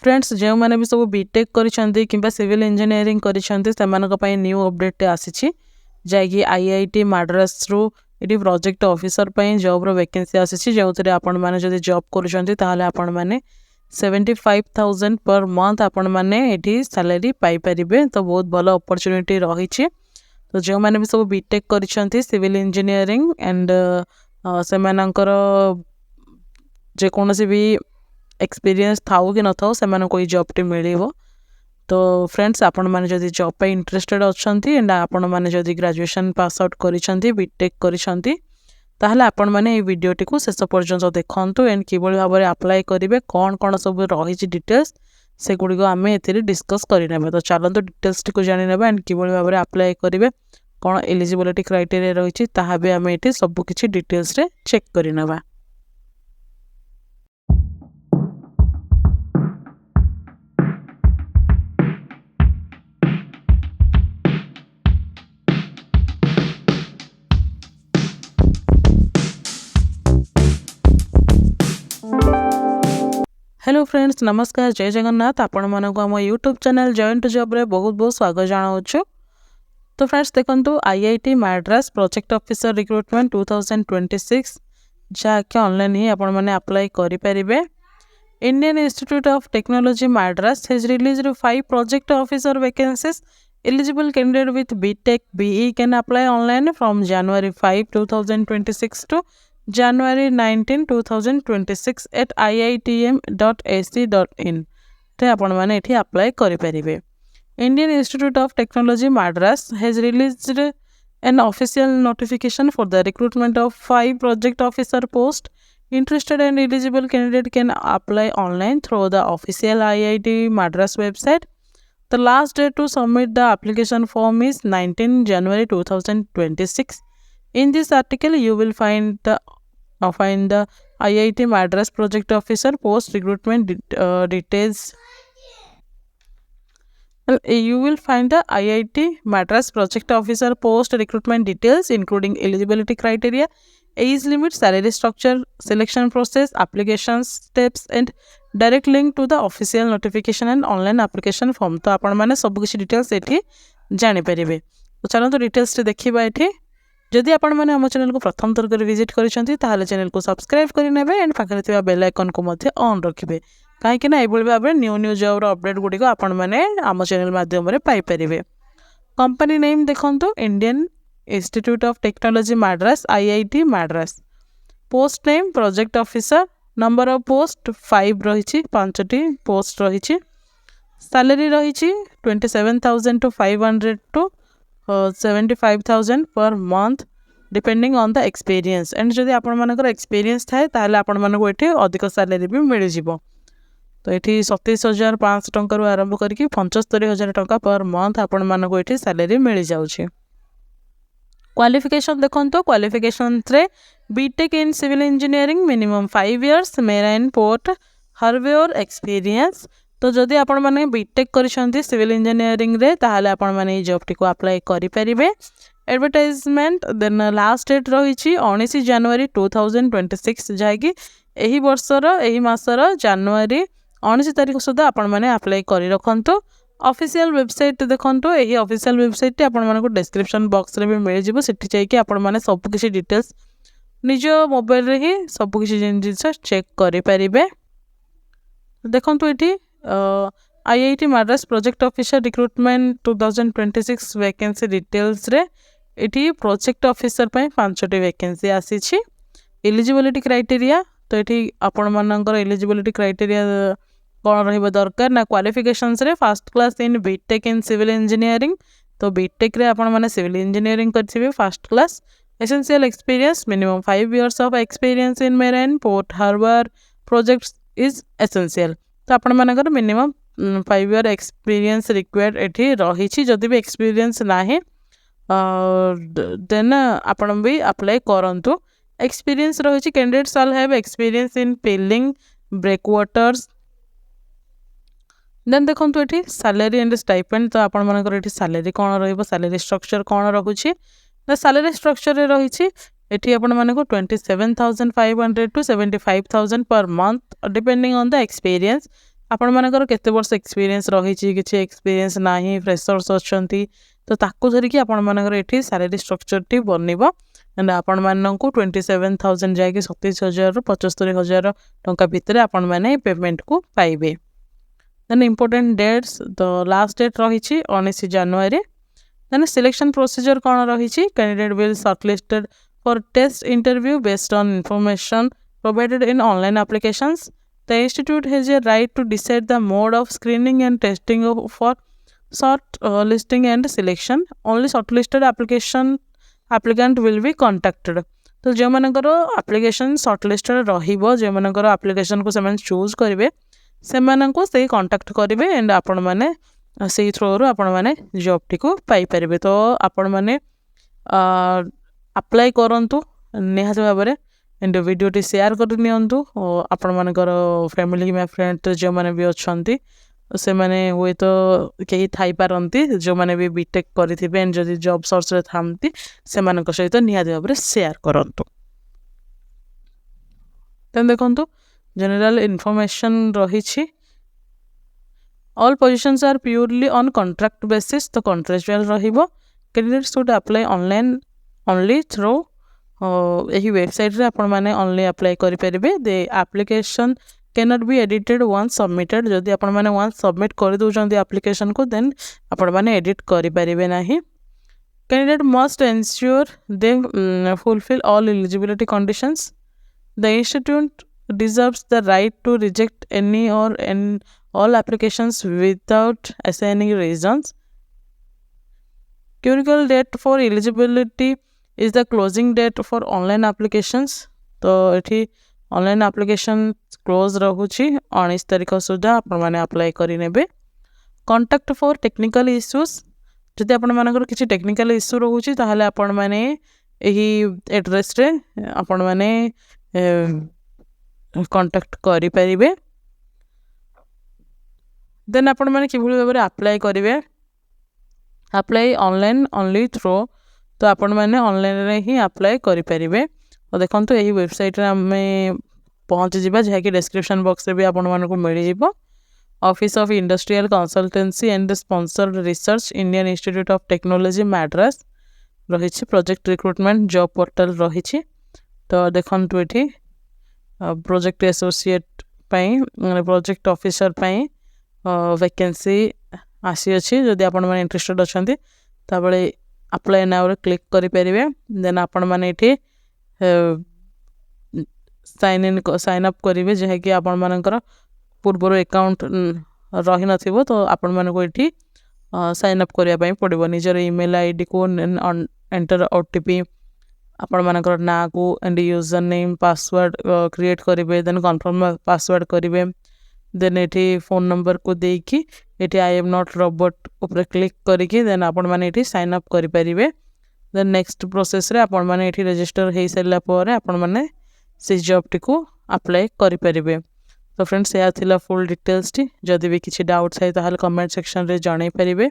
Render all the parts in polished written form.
Friends जो मैंने भी सब बीटेक करिसेंती किंबा सिविल इंजीनियरिंग करिसेंती सेमानक पई न्यू अपडेट आसीछि जायकि आईआईटी माड्रास रो इटी प्रोजेक्ट ऑफिसर पई जॉब रो वैकेंसी आसीछि जोथरे आपण माने जदि जॉब करिसेंती ताहाले आपण माने 75,000 पर मंथ आपण माने एठी सैलरी पाई परिबे। तो बहुत भलो अपॉर्चुनिटी रहिछि। तो जो मैंने भी सब बीटेक करिसेंती सिविल इंजीनियरिंग एंड सेमानकर जे कोनोसी भी एक्सपीरियंस थाउ कि न थाउ से कोई जॉबटी मिल। तो फ्रेंड्स आपण मैंने जदि जॉब पे इंटरेस्टेड अच्छी एंड आपण मैंने जदि ग्रेजुएशन पास आउट करिसेंती बीटेक करिसेंती ताहले आपण मैंने ये वीडियोटी को शेष पर्यंत देखंतु एंड किबोली भाव में अप्लाई करेंगे कौन कौन सब रही डिटेल्स से गुड़िक आम ए डिस्कस करने। तो चलते डिटेल्स टी जाने एंड किबोली भाव में अप्लाई करेंगे कौन एलिजिबिलिटी क्राइटेरिया रही ताहा भी आम ये सबकि डिटेल्स रे चेक करने। हेलो फ्रेंड्स नमस्कार जय जगन्नाथ। आपण मानक आम YouTube channel join to job रे बहुत बहुत स्वागत जनाऊँ। तो फ्रेंड्स देखंतु IIT Madras project officer recruitment 2026 जहाँकि ऑनलाइन ही आपण माने अप्लाई करि परिबे। Indian Institute of Technology Madras has released 5 project officer vacancies. Eligible candidate with BTech BE can apply online from January 5, 2026 to January 19, 2026 at iitm.ac.in रे आपण माने एठी अप्लाई करि परिबे। Indian Institute of Technology Madras has released an official notification for the recruitment of 5 project officer posts. Interested and eligible candidate can apply online through the official IIT Madras website. The last date to submit the application form is 19 January 2026. In this article, you will find the IIT Madras Project Officer post recruitment details. You will find the IIT Madras Project Officer post recruitment details, including eligibility criteria, age limit, salary structure, selection process, application steps, and direct link to the official notification and online application form. तो आपण माने सब किसी details एठी जानि परिबे। तो चलतो details टे देखिबा एठी। जदि आपण माने हम चैनल को प्रथम थर कर विजिट करिसेंती ताहाले चैनल को सब्सक्राइब करि नेबे एंड पाखरे थिबा बेल आइकन को मध्ये ऑन रखिबे काहे कि ना एबोल भाबे न्यू जॉब रो अपडेट गुडी को आपण माने हम चैनल माध्यम रे पाई परिबे। कंपनी नेम देखंतु Indian Institute of Technology Madras IIT Madras. Post name project officer. Number of post 5 रही 5टी पोस्ट रही। सैलरी रही 27,000 to 500 to 75,000 per month depending on the experience and जदि आपण मानकर एक्सपीरियंस थाए ताहले आपण मानको एठी अधिक सैलरी भी मिल जिवो। तो एठी 27,500 टंका रु आरंभ करके 75,000 टंका पर मंथ आपण मानको एठी सैलरी मिल जाउछि। क्वालिफिकेशन देखंतो क्वालिफिकेशन रे B Tech in civil engineering minimum 5 years marine port hardware experience. तो जदि आपण माने बीटेक करिसेंती सिविल इंजीनियरिंग रे ताहाले आपण माने ए जॉब टी को अप्लाई करि परिबे। एडवर्टाइजमेंट देन लास्ट डेट रही 19 जनवरी 2026 जाकि एही वर्षर एही मासर जनवरी 19 तारिख सुधा आपण माने अप्लाई करि रखंतो। ऑफिशियल वेबसाइट देखंतो एही ऑफिशियल वेबसाइट आपण मानको डिस्क्रिप्शन बॉक्स रे भी मिल जिवो सेठी जाकि आपण माने सब किछि डिटेल्स निज मोबाइल रे ही सब किछि जिनिस चेक करि परिबे। देखंतो एठी IIT Madras project officer recruitment 2026 vacancy details रे एठी प्रोजेक्ट ऑफिसर पय 5टी वैकेंसी आसी छि। एलिजिबिलिटी क्राइटेरिया तो एठी आपण मानकर एलिजिबिलिटी क्राइटेरिया कौन रहिबा दरकार ना क्वालिफिकेशंस रे first class in BTech in civil engineering. तो बीटेक रे आपण माने सिविल इंजीनियरिंग करथिबे first class. Essential experience minimum 5 years of experience in marine port harbour projects is essential. तो आपण मानकर मिनिमम 5 इयर एक्सपीरियंस रिक्वायर्ड एठी रही छि। जदि भी एक्सपीरियंस नाही देन आपण भी अप्लाई करंतु। एक्सपीरियंस रही छि candidate shall have experience in piling breakwaters. Then देखंतु एठी सैलरी एंड स्टाइपेंड। तो आपण मानकर एठी सैलरी कोन रहइबो सैलरी स्ट्रक्चर कोन रहुछि ना सैलरी स्ट्रक्चर रे रहिछि एठी आपण मानको 27,500 to 75,000 per month depending on the experience. ଆପଣମାନଙ୍କର କେତେ ବର୍ଷ ଏକ୍ସପିରିଏନ୍ସ ରହିଛି, କିଛି ଏକ୍ସପିରିଏନ୍ସ ନାହିଁ, ଫ୍ରେସର୍ସ ଅଛନ୍ତି, ତ ତାକୁ ଧରିକି ଆପଣମାନଙ୍କର ଏଠି ସାଲାରୀ ଷ୍ଟ୍ରକ୍ଚରଟି ବନିବ। ଆଣ୍ଡ ଆପଣମାନଙ୍କୁ 27,000 ଯାଇକି 27,000ରୁ 75,000 ଟଙ୍କା ଭିତରେ ଆପଣମାନେ ପେମେଣ୍ଟକୁ ପାଇବେ। ଦେନ୍ ଇମ୍ପୋର୍ଟାଣ୍ଟ ଡେଟ୍ସ, ତ ଲାଷ୍ଟ ଡେଟ୍ ରହିଛି 19 ଜାନୁଆରୀ। ଦେନ୍ ସିଲେକ୍ସନ୍ ପ୍ରୋସିଜର କ'ଣ ରହିଛି? Candidate will shortlisted for test interview based on information provided in online applications. The institute has a right to decide the mode of screening and testing for short listing and selection. Only shortlisted applicant will be contacted. तो जो मानकर application shortlisted रहिबो, जो मानकर application को सेमान choose करिवे, सेमाननको से contact करिवे एंड आपण माने सेही थ्रू आपण माने जॉब टिको पाई परिबे। तो आपण माने अप्लाई करंतु निहात भाबरे एंड वीडियोटी शेयर कर नियंतु। आपण मानकर फैमिली किंवा फ्रेंड जो माने भी अछंती से माने हुए तो कहीं थाई पारंती, जो माने भी बीटेक करिथिबे एंड जदि जॉब सर्च रे थामती से मानक सहित निहात भाबरे शेयर करंतु। देन देखंतु जनरल इन्फॉर्मेशन रहिछि। All positions are purely on contract basis, तो कॉन्ट्रैक्चुअल रहिबो। Candidates should apply online only through यही वेबसाइट रे आपण माने ओनली अप्लाई करि परिबे। The application can not be edited once submitted, जदि आपण माने वंस सबमिट कर दोचंदी एप्लीकेशन को देन आपण माने एडिट करि परिबे नाही। Candidate must ensure they fulfil all eligibility conditions. The institute deserves the right to reject any or all applications without assigning reasons. Curricle date for eligibility is the closing date for online applications. तो एठी online application close रहुछि 19 तारिख सुधा आपण माने apply करि नेबे। Contact for technical issues, जदि आपण मानकर किछि टेक्निकल इश्यू रहुछि ताहाले आपण माने एही एड्रेस रे आपण माने कांटेक्ट करि परिबे। देन आपण माने किभଳି भाबरे अप्लाई करिवे? अप्लाई ऑनलाइन ओनली थ्रू, तो आपण माने ऑनलाइन रे ही अप्लाई करि परिबे। तो देखंतु एही वेबसाइट रे हमें पहुंच जिबा, जे कि डिस्क्रिप्शन बॉक्स रे भी आपण मानको मिलि जिवो। Office of Industrial Consultancy and Sponsored Research, Indian Institute of Technology Madras रहिछि। प्रोजेक्ट रिक्रुटमेंट जॉब पोर्टल रहिछि। तो देखंतु एठी प्रोजेक्ट एसोसिएट पई प्रोजेक्ट ऑफिसर पई वैकेंसी आसी अछि। जदि आपण माने इंटरेस्टेड अछंती ताबळे अप्लाई नाउ रे क्लिक करि परिबे। देन आपण माने एठी साइन अप करिवे, जे कि आपण मानकर पूर्वर अकाउंट रहि नथिबो, तो आपण मानको एठी साइन अप करिया पई पड़िबो। निजर ईमेल आईडी को एंटर ओटीपी, आपण मानकर ना को and user name password create करिवे। देन कन्फर्म पासवर्ड करिवे। देन एठी फोन नंबर को देकी एठी आई एम नॉट रोबोट ऊपर क्लिक करिके देन आपण माने एठी साइन अप करि परिवे। देन नेक्स्ट प्रोसेस रे आपण माने एठी रजिस्टर हेई सैला परे आपण माने से जॉब टी को अप्लाई करि परिवे। तो फ्रेंड्स या थिला फुल डिटेल्स टी, जदि भी किछि डाउट थाए ताहाल कमेंट सेक्शन रे जानै परिवे।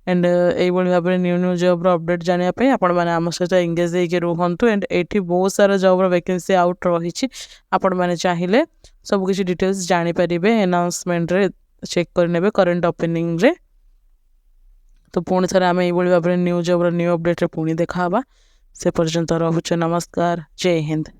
एंड एई बळी भाबरे न्यू जॉब रो अपडेट जानिया पई आपण माने हम सहित एंगेज हेके रहंतु। एंड एठी बहुत सारा जॉब रो वैकेंसी आउट रहिछि, आपण माने चाहिले सब किछि डिटेल्स जानि परिवे। अनाउंसमेंट रे चेक कर नेबे करंट ओपनिंग रे। तो पुणी थरे आम एई बळी भाबरे न्यू जॉब रो न्यू अपडेट रे पुणी देखा हबा। से पर्यंत रहुछ। नमस्कार, जय हिंद।